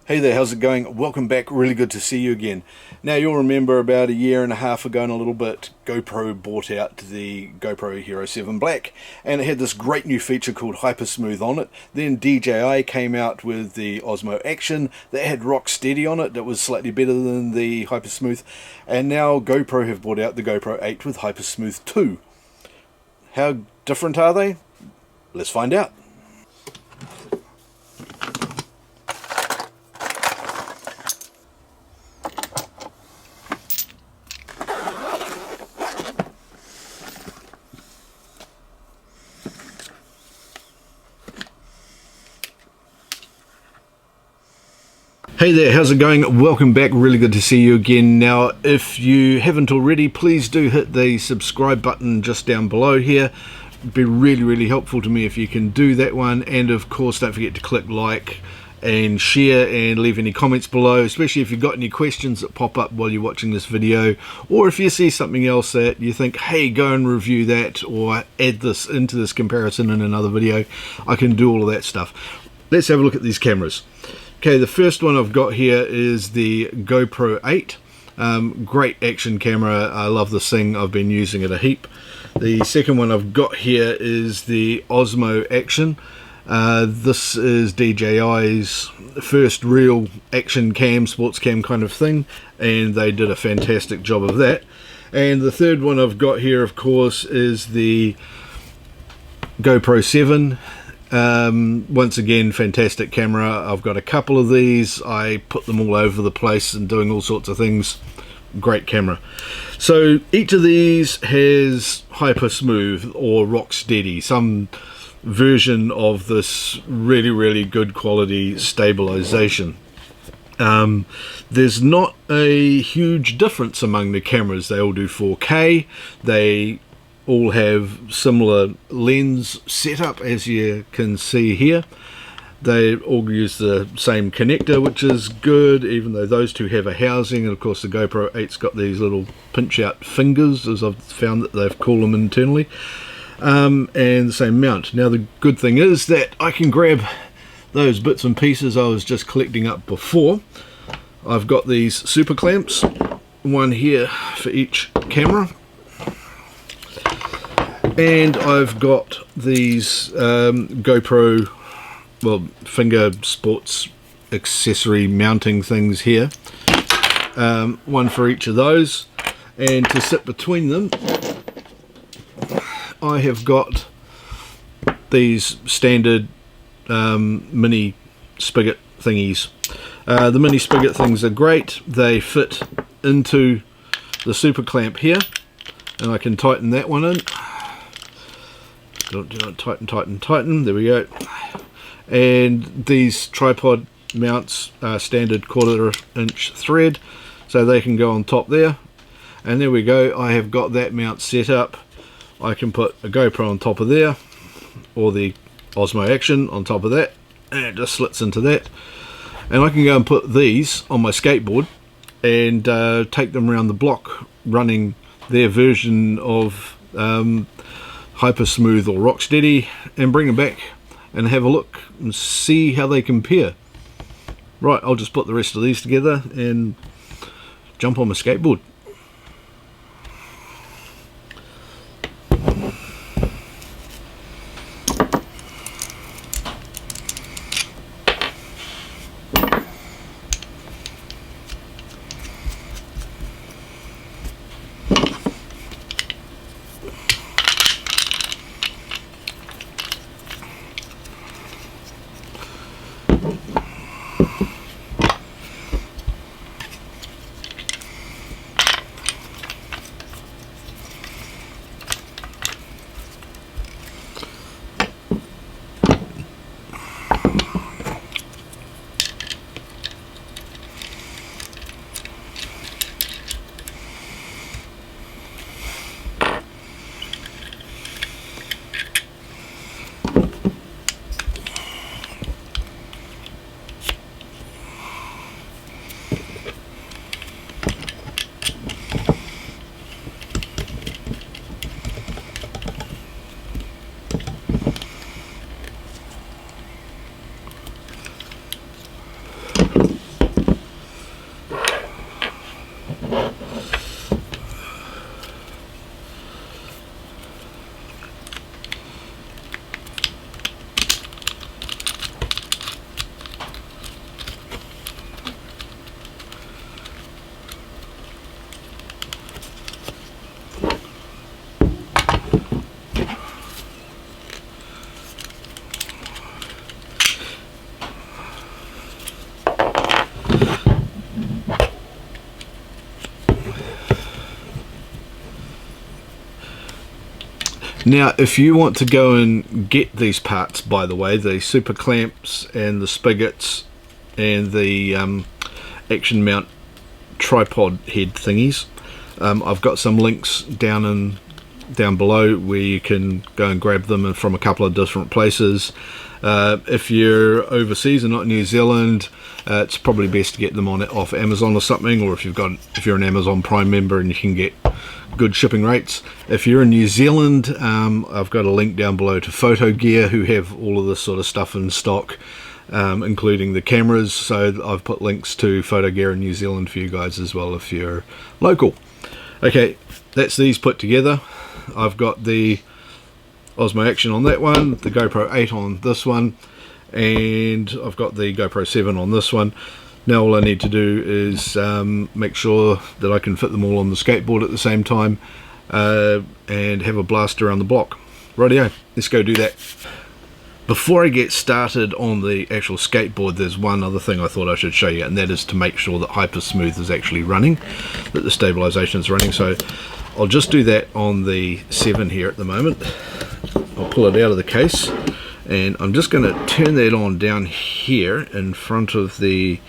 Hey there, how's it going? Welcome back, really good to see you again. Now you'll remember about a year and a half ago and a little bit, GoPro bought out the GoPro Hero 7 Black and it had this great new feature called Hypersmooth on it. Then DJI came out with the Osmo Action that had Rocksteady on it that was slightly better than the Hypersmooth, and now GoPro have bought out the GoPro 8 with Hypersmooth 2. How different are they? Let's find out. Hey there, how's it going? Welcome back, really good to see you again. Now, if you haven't already, please do hit the subscribe button just down below here. It'd be really helpful to me if you can do that one, and of course don't forget to click like and share and leave any comments below, especially if you've got any questions that pop up while you're watching this video, or if you see something else that you think, hey, go and review that or add this into this comparison in another video. I can do all of that stuff. Let's have a look at these cameras. Okay, the first one I've got here is the GoPro 8. Great action camera. I love this thing. I've been using it a heap. The second one I've got here is the Osmo Action. This is DJI's first real action cam, sports cam kind of thing, and they did a fantastic job of that. And the third one I've got here, of course, is the GoPro 7. Once again, fantastic camera. I've got a couple of these. I put them all over the place and doing all sorts of things. Great camera. So each of these has Hypersmooth or Rocksteady, some version of this really good quality stabilization. There's not a huge difference among the cameras. They all do 4K. They all have similar lens setup, as you can see here. They all use the same connector, which is good, even though those two have a housing. And of course the GoPro 8's got these little pinch out fingers, as I've found that they've called them internally, and the same mount. Now the good thing is that I can grab those bits and pieces I was just collecting up before. I've got these super clamps, one here for each camera, and I've got these GoPro, well, finger sports accessory mounting things here, one for each of those, and to sit between them I have got these standard mini spigot thingies. The mini spigot things are great. They fit into the super clamp here, and I can tighten that one in. Tighten, there we go. And these tripod mounts are standard 1/4 inch thread, so they can go on top there, and there we go. I have got that mount set up. I can put a GoPro on top of there, or the Osmo Action on top of that, and it just slits into that, and I can go and put these on my skateboard and take them around the block running their version of Hypersmooth or Rocksteady, and bring them back and have a look and see how they compare. Right, I'll just put the rest of these together and jump on my skateboard. Now if you want to go and get these parts, by the way, the super clamps and the spigots and the action mount tripod head thingies, I've got some links down below where you can go and grab them from a couple of different places. If you're overseas and not New Zealand, it's probably best to get them off Amazon or something, or if you're an Amazon Prime member and you can get good shipping rates. If you're in New Zealand, I've got a link down below to Photo Gear, who have all of this sort of stuff in stock, including the cameras. So I've put links to Photo Gear in New Zealand for you guys as well if you're local. Okay, that's these put together. I've got the Osmo Action on that one, the GoPro 8 on this one, and I've got the GoPro 7 on this one. Now all I need to do is make sure that I can fit them all on the skateboard at the same time, and have a blast around the block. Rightio, let's go do that. Before I get started on the actual skateboard, there's one other thing I thought I should show you, and that is to make sure that Hypersmooth is actually running, that the stabilisation is running. So I'll just do that on the 7 here at the moment. I'll pull it out of the case, and I'm just going to turn that on down here in front of the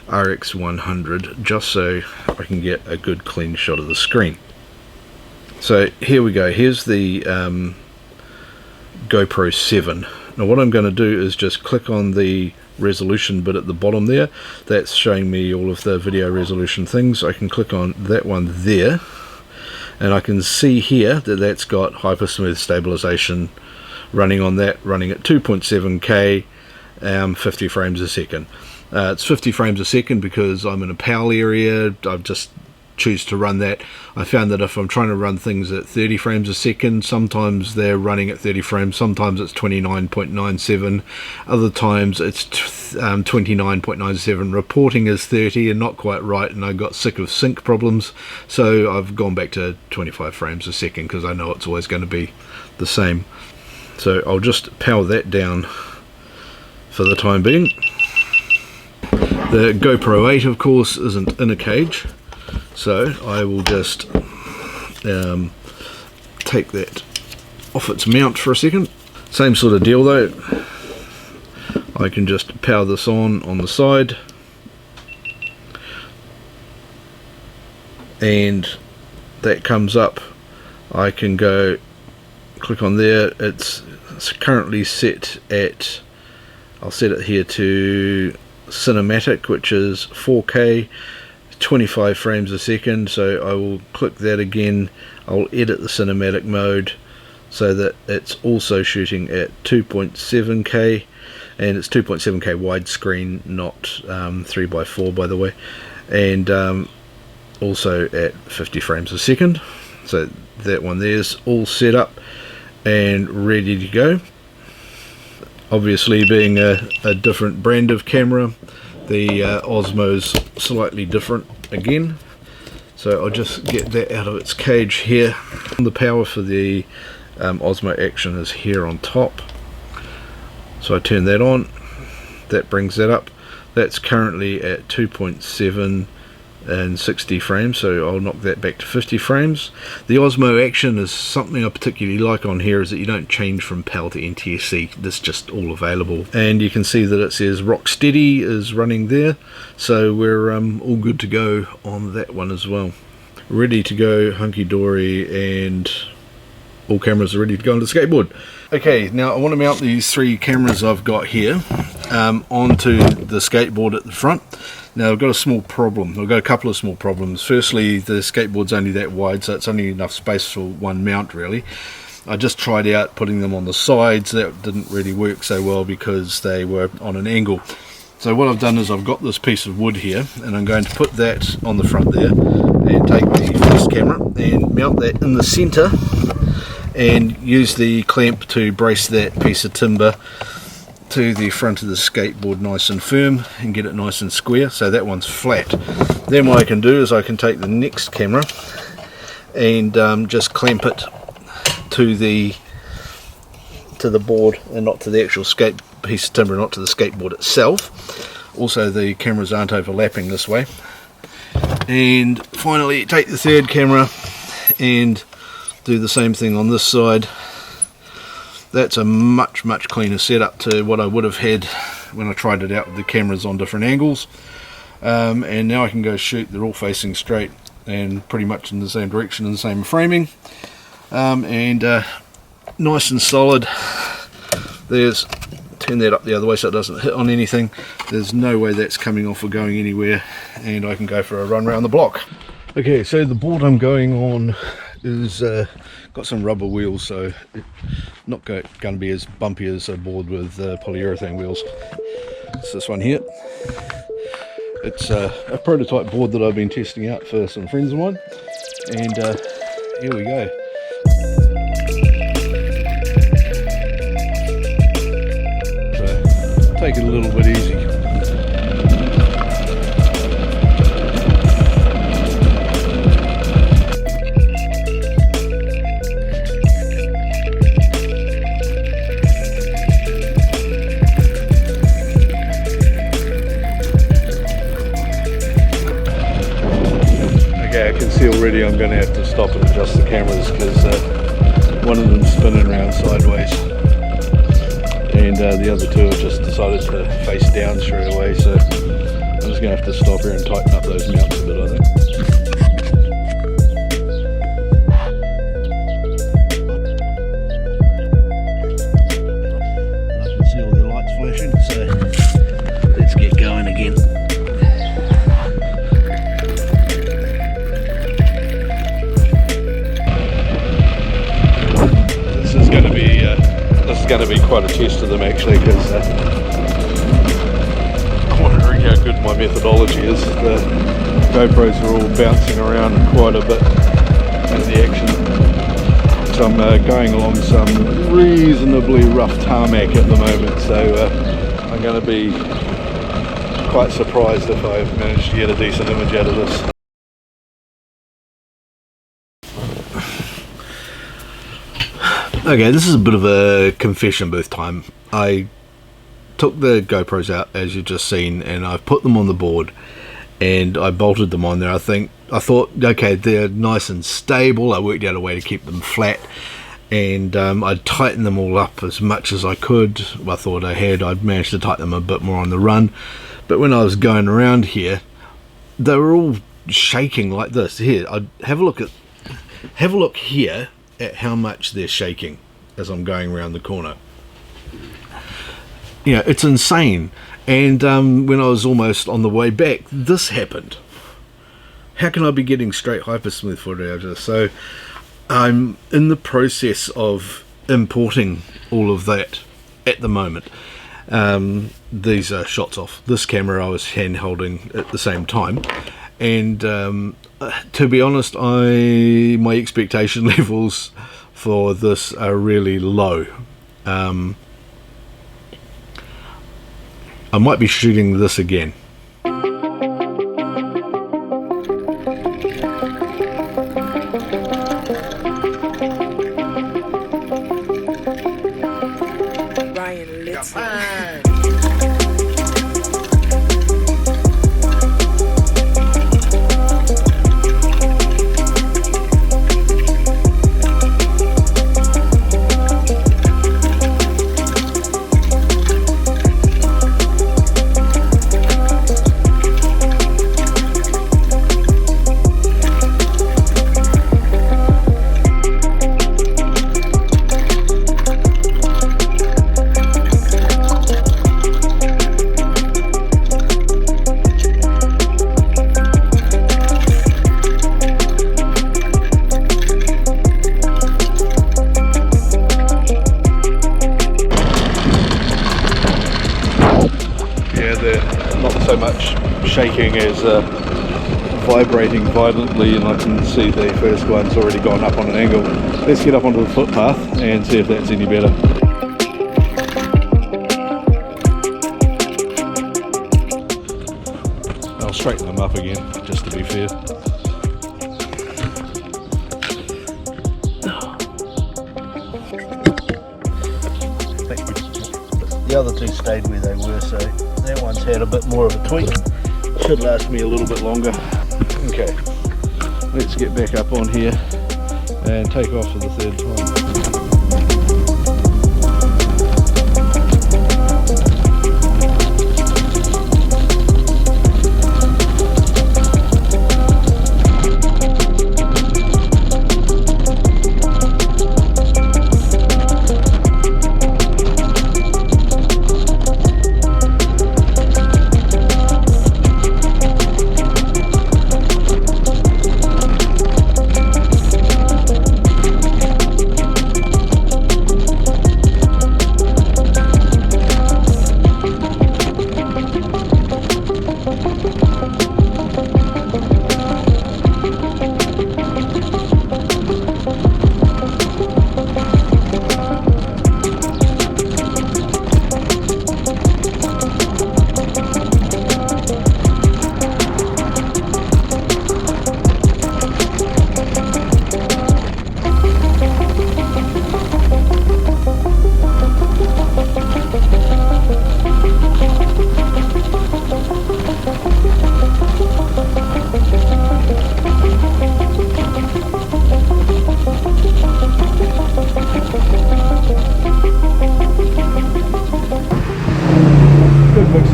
RX100, just so I can get a good clean shot of the screen. So here we go, here's the GoPro 7. Now what I'm going to do is just click on the resolution bit at the bottom there. That's showing me all of the video resolution things. I can click on that one there, and I can see here that that's got Hypersmooth stabilization running on that, running at 2.7K, 50 frames a second. It's 50 frames a second because I'm in a PAL area. I've just choose to run that. I found that if I'm trying to run things at 30 frames a second, sometimes they're running at 30 frames, sometimes it's 29.97, other times it's 29.97. Reporting is 30 and not quite right, and I got sick of sync problems, so I've gone back to 25 frames a second because I know it's always going to be the same. So I'll just power that down for the time being. The GoPro 8 of course isn't in a cage, so I will just take that off its mount for a second. Same sort of deal though. I can just power this on the side, and that comes up. I can go click on there. It's currently set at, I'll set it here to cinematic, which is 4K, 25 frames a second. So I will click that again. I'll edit the cinematic mode so that it's also shooting at 2.7K, and it's 2.7K widescreen, not 3x4 by the way, and also at 50 frames a second. So that one there's all set up and ready to go. Obviously, being a different brand of camera, the Osmo's slightly different again, so I'll just get that out of its cage here. The power for the Osmo Action is here on top, so I turn that on, that brings that up. That's currently at 2.7 and 60 frames, so I'll knock that back to 50 frames. The Osmo Action is something I particularly like on here, is that you don't change from PAL to NTSC, that's just all available. And you can see that it says Rocksteady is running there, so we're all good to go on that one as well. Ready to go, hunky-dory, and all cameras are ready to go on the skateboard. Okay, now I want to mount these 3 cameras I've got here onto the skateboard at the front. Now I've got a small problem. I've got a couple of small problems. Firstly, the skateboard's only that wide, so it's only enough space for one mount really. I just tried out putting them on the sides. That didn't really work so well because they were on an angle. So what I've done is I've got this piece of wood here, and I'm going to put that on the front there and take the first camera and mount that in the center and use the clamp to brace that piece of timber to the front of the skateboard nice and firm and get it nice and square. So that one's flat. Then what I can do is I can take the next camera and just clamp it to the board and not to the actual piece of timber, not to the skateboard itself. Also the cameras aren't overlapping this way. And finally take the third camera and do the same thing on this side, That's a much cleaner setup to what I would have had when I tried it out with the cameras on different angles. And now I can go shoot, they're all facing straight and pretty much in the same direction and the same framing, and nice and solid. There's, turn that up the other way so it doesn't hit on anything. There's no way that's coming off or going anywhere, and I can go for a run around the block. Okay, so the board I'm going on is got some rubber wheels, so it's not going to be as bumpy as a board with polyurethane wheels. It's this one here. It's a prototype board that I've been testing out for some friends of mine, and here we go. So take it a little bit easy. I can see already I'm going to have to stop and adjust the cameras because one of them's spinning around sideways, and the other two have just decided to face down straight away, so I'm just going to have to stop here and tighten up those mounts a bit, I think. I can see all the lights flashing, so let's get going again. This is going to be quite a test of them actually, because I'm wondering how good my methodology is. The GoPros are all bouncing around quite a bit in the action. So I'm going along some reasonably rough tarmac at the moment, so I'm going to be quite surprised if I manage to get a decent image out of this. Okay, this is a bit of a confession booth time. I took the GoPros out, as you've just seen, and I've put them on the board and I bolted them on there. I thought, okay, they're nice and stable. I worked out a way to keep them flat, and I'd tighten them all up as much as I could. I thought I'd managed to tighten them a bit more on the run, but when I was going around here, they were all shaking like this. Here, I'd have a look here at how much they're shaking as I'm going around the corner. You know, it's insane. And when I was almost on the way back, this happened. How can I be getting straight Hypersmooth footage out of this? So I'm in the process of importing all of that at the moment. These are shots off this camera I was hand holding at the same time, and to be honest, my expectation levels for this are really low. I might be shooting this again. So much shaking as vibrating violently, and I can see the first one's already gone up on an angle. Let's get up onto the footpath and see if that's any better. I'll straighten them up again just to be fair. The other two stayed where they were, so that one's had a bit more of a tweak. Should last me a little bit longer. Okay, let's get back up on here and take off for the third time.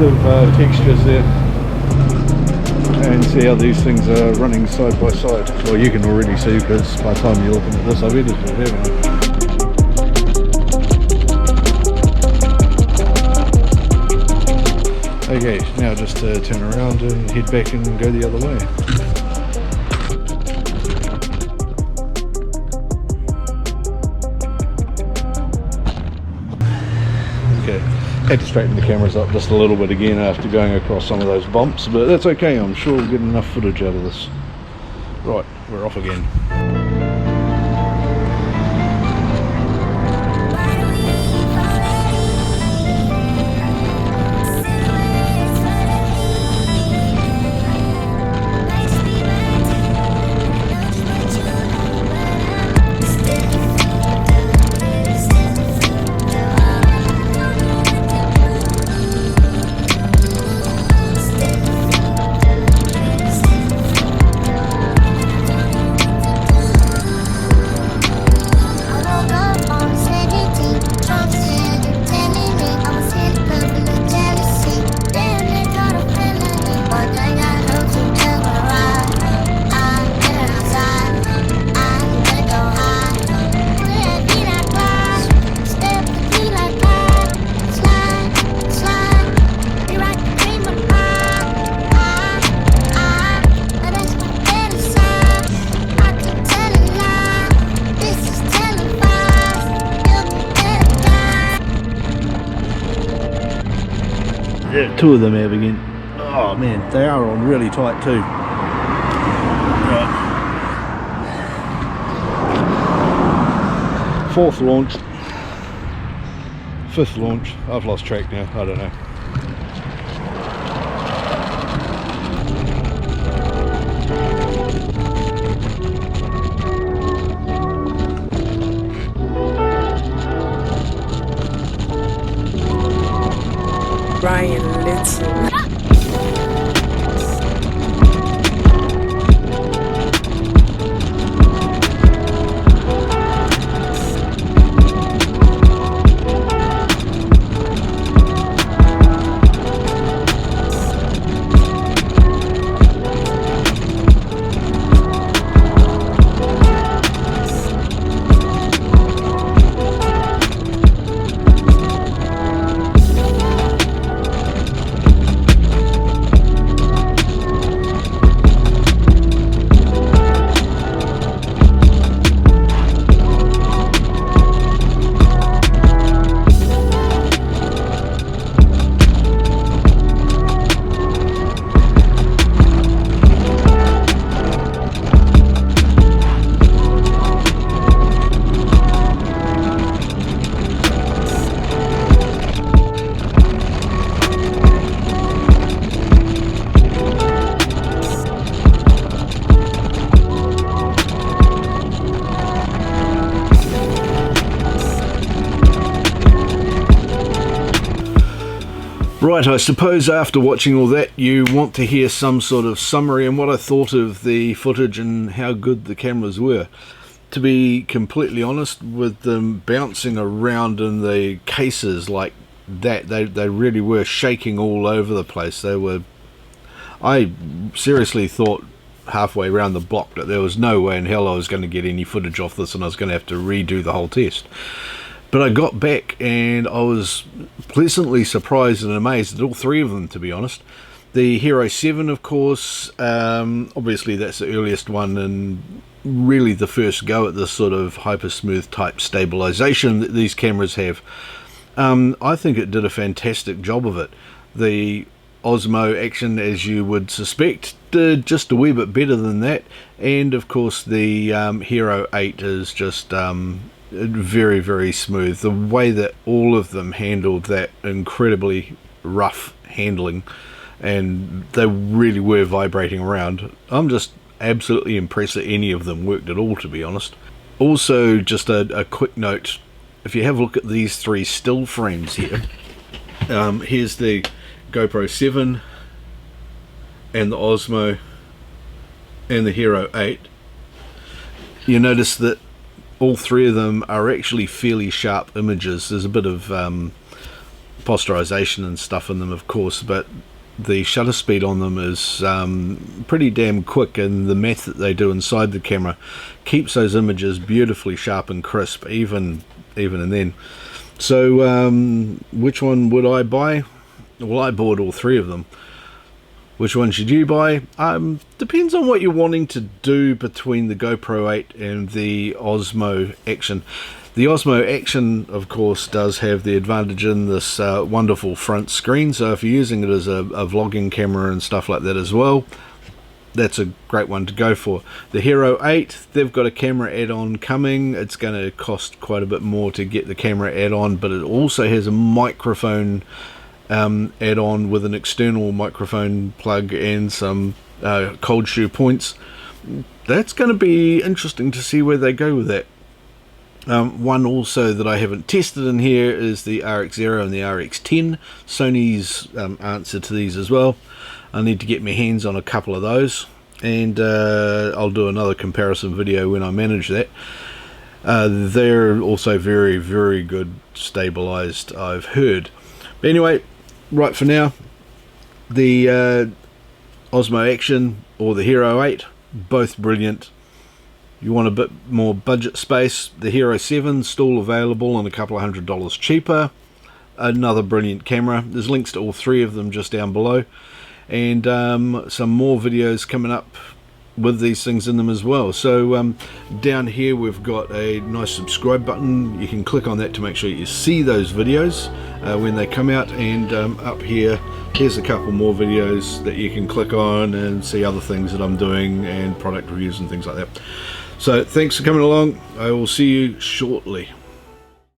of textures there, and see how these things are running side by side. Well, you can already see because by the time you're looking at this, I've edited it, haven't I? Okay, now just turn around and head back and go the other way. Okay, had to straighten the cameras up just a little bit again after going across some of those bumps, but that's okay, I'm sure we'll get enough footage out of this. Right, we're off again. Yeah, two of them have again. Oh man, they are on really tight too. Right. Fourth launch. Fifth launch. I've lost track now, I don't know. Brian Little. Right, I suppose after watching all that you want to hear some sort of summary and what I thought of the footage and how good the cameras were. To be completely honest, with them bouncing around in the cases like that, they really were shaking all over the place. They were, I seriously thought halfway around the block that there was no way in hell I was going to get any footage off this and I was going to have to redo the whole test. But I got back and I was pleasantly surprised and amazed at all three of them, to be honest. The Hero 7, of course, obviously that's the earliest one and really the first go at this sort of Hypersmooth type stabilisation that these cameras have. I think it did a fantastic job of it. The Osmo Action, as you would suspect, did just a wee bit better than that. And of course the Hero 8 is just very, very smooth. The way that all of them handled that incredibly rough handling, and they really were vibrating around. I'm just absolutely impressed that any of them worked at all, to be honest. Also, just a quick note, if you have a look at these three still frames here, here's the GoPro 7 and the Osmo and the Hero 8. You notice that all three of them are actually fairly sharp images. There's a bit of posterization and stuff in them, of course, but the shutter speed on them is pretty damn quick, and the math that they do inside the camera keeps those images beautifully sharp and crisp, even and then. So which one would I buy? Well, I bought all three of them. Which one should you buy? Depends on what you're wanting to do between the GoPro 8 and the Osmo Action. The Osmo Action, of course, does have the advantage in this wonderful front screen, so if you're using it as a vlogging camera and stuff like that as well, that's a great one to go for. The Hero 8, they've got a camera add-on coming. It's going to cost quite a bit more to get the camera add-on, but it also has a microphone add-on with an external microphone plug and some cold shoe points. That's going to be interesting to see where they go with that. One also that I haven't tested in here is the RX0 and the RX10. Sony's answer to these as well. I need to get my hands on a couple of those, and I'll do another comparison video when I manage that. They're also very, very good stabilized, I've heard. But anyway, right, for now, the Osmo Action or the Hero 8, both brilliant. You want a bit more budget space, the Hero 7 still available and a couple of $100 cheaper. Another brilliant camera. There's links to all three of them just down below, and some more videos coming up with these things in them as well. So down here we've got a nice subscribe button. You can click on that to make sure you see those videos when they come out, and up here, here's a couple more videos that you can click on and see other things that I'm doing and product reviews and things like that. So thanks for coming along. I will see you shortly.